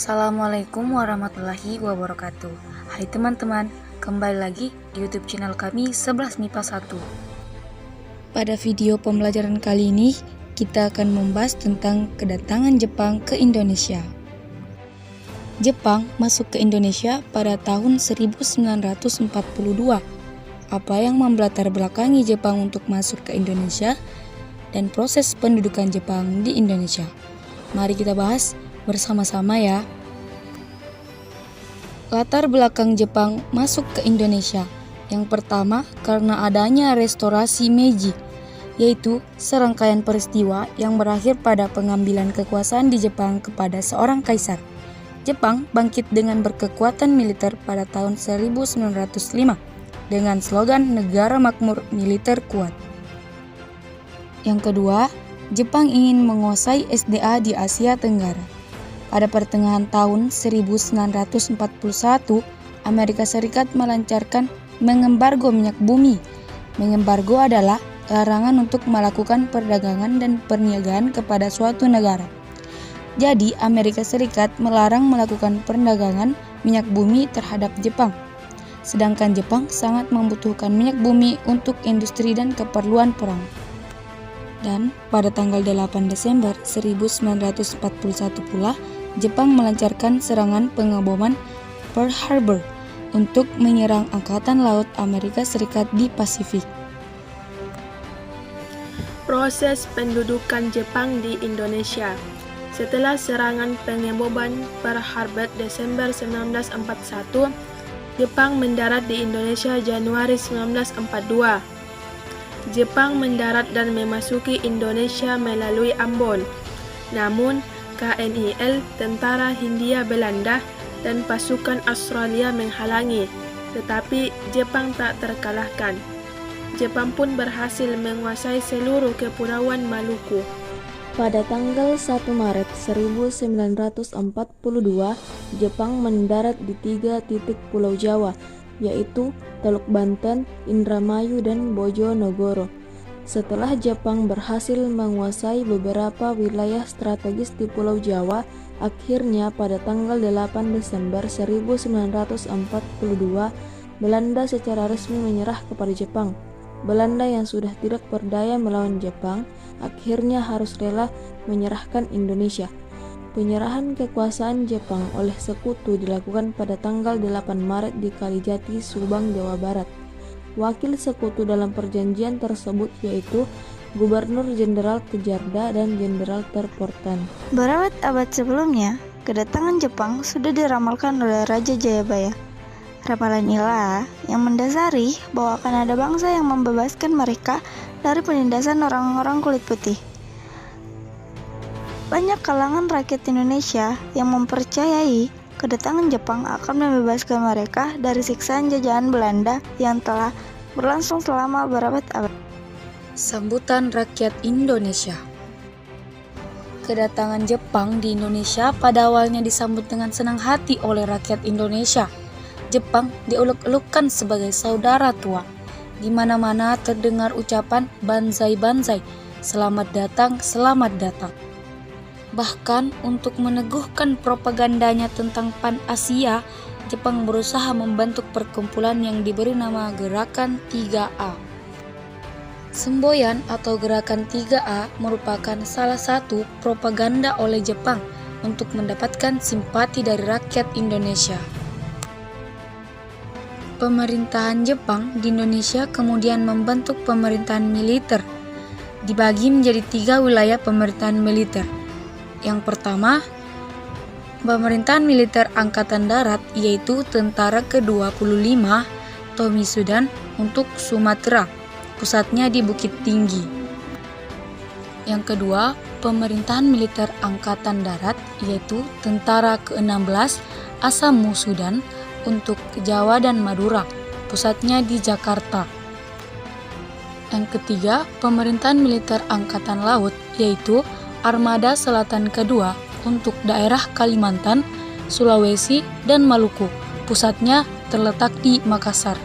Assalamualaikum warahmatullahi wabarakatuh. Hai teman-teman, kembali lagi di YouTube channel kami 11 MIPA 1. Pada video pembelajaran kali ini, kita akan membahas tentang kedatangan Jepang ke Indonesia. Jepang masuk ke Indonesia pada tahun 1942. Apa yang melatar belakangi Jepang untuk masuk ke Indonesia dan proses pendudukan Jepang di Indonesia? Mari kita bahas bersama-sama ya. Latar belakang Jepang masuk ke Indonesia. Yang pertama, karena adanya restorasi Meiji, yaitu serangkaian peristiwa yang berakhir pada pengambilan kekuasaan di Jepang kepada seorang kaisar. Jepang bangkit dengan berkekuatan militer pada tahun 1905 dengan slogan Negara Makmur Militer Kuat. Yang kedua, Jepang ingin menguasai SDA di Asia Tenggara. Pada pertengahan tahun 1941, Amerika Serikat melancarkan mengembargo minyak bumi. Mengembargo adalah larangan untuk melakukan perdagangan dan perniagaan kepada suatu negara. Jadi, Amerika Serikat melarang melakukan perdagangan minyak bumi terhadap Jepang. Sedangkan Jepang sangat membutuhkan minyak bumi untuk industri dan keperluan perang. Dan pada tanggal 8 Desember 1941 pula, Jepang melancarkan serangan pengeboman Pearl Harbor untuk menyerang Angkatan Laut Amerika Serikat di Pasifik. Proses pendudukan Jepang di Indonesia. Setelah serangan pengeboman Pearl Harbor Desember 1941, Jepang mendarat di Indonesia Januari 1942. Jepang mendarat dan memasuki Indonesia melalui Ambon. Namun, KNIL, Tentara Hindia Belanda, dan pasukan Australia menghalangi, tetapi Jepang tak terkalahkan. Jepang pun berhasil menguasai seluruh kepulauan Maluku. Pada tanggal 1 Maret 1942, Jepang mendarat di 3 titik Pulau Jawa, yaitu Teluk Banten, Indramayu, dan Bojonegoro. Setelah Jepang berhasil menguasai beberapa wilayah strategis di Pulau Jawa, akhirnya pada tanggal 8 Desember 1942, Belanda secara resmi menyerah kepada Jepang. Belanda yang sudah tidak berdaya melawan Jepang, akhirnya harus rela menyerahkan Indonesia. Penyerahan kekuasaan Jepang oleh sekutu dilakukan pada tanggal 8 Maret di Kalijati, Subang, Jawa Barat. Wakil sekutu dalam perjanjian tersebut yaitu Gubernur Jenderal Kejarda dan Jenderal Terportan. Berabad-abad sebelumnya, kedatangan Jepang sudah diramalkan oleh Raja Jayabaya. Ramalan inilah yang mendasari bahwa akan ada bangsa yang membebaskan mereka dari penindasan orang-orang kulit putih. Banyak kalangan rakyat Indonesia yang mempercayai kedatangan Jepang akan membebaskan mereka dari siksaan jajahan Belanda yang telah berlangsung selama berabad-abad. Sambutan rakyat Indonesia. Kedatangan Jepang di Indonesia pada awalnya disambut dengan senang hati oleh rakyat Indonesia. Jepang dieluk-elukan sebagai saudara tua. Di mana-mana terdengar ucapan banzai-banzai, selamat datang, selamat datang. Bahkan untuk meneguhkan propagandanya tentang Pan-Asia, Jepang berusaha membentuk perkumpulan yang diberi nama Gerakan 3A. Semboyan atau Gerakan 3A merupakan salah satu propaganda oleh Jepang untuk mendapatkan simpati dari rakyat Indonesia. Pemerintahan Jepang di Indonesia kemudian membentuk pemerintahan militer. Dibagi menjadi 3 wilayah pemerintahan militer. Yang pertama, pemerintahan militer Angkatan Darat, yaitu Tentara ke-25 Tomisudan untuk Sumatera, pusatnya di Bukit Tinggi. Yang kedua, pemerintahan militer Angkatan Darat, yaitu Tentara ke-16 Asamusudan untuk Jawa dan Madura, pusatnya di Jakarta. Yang ketiga, pemerintahan militer Angkatan Laut, yaitu Armada Selatan Kedua untuk daerah Kalimantan, Sulawesi, dan Maluku. Pusatnya terletak di Makassar.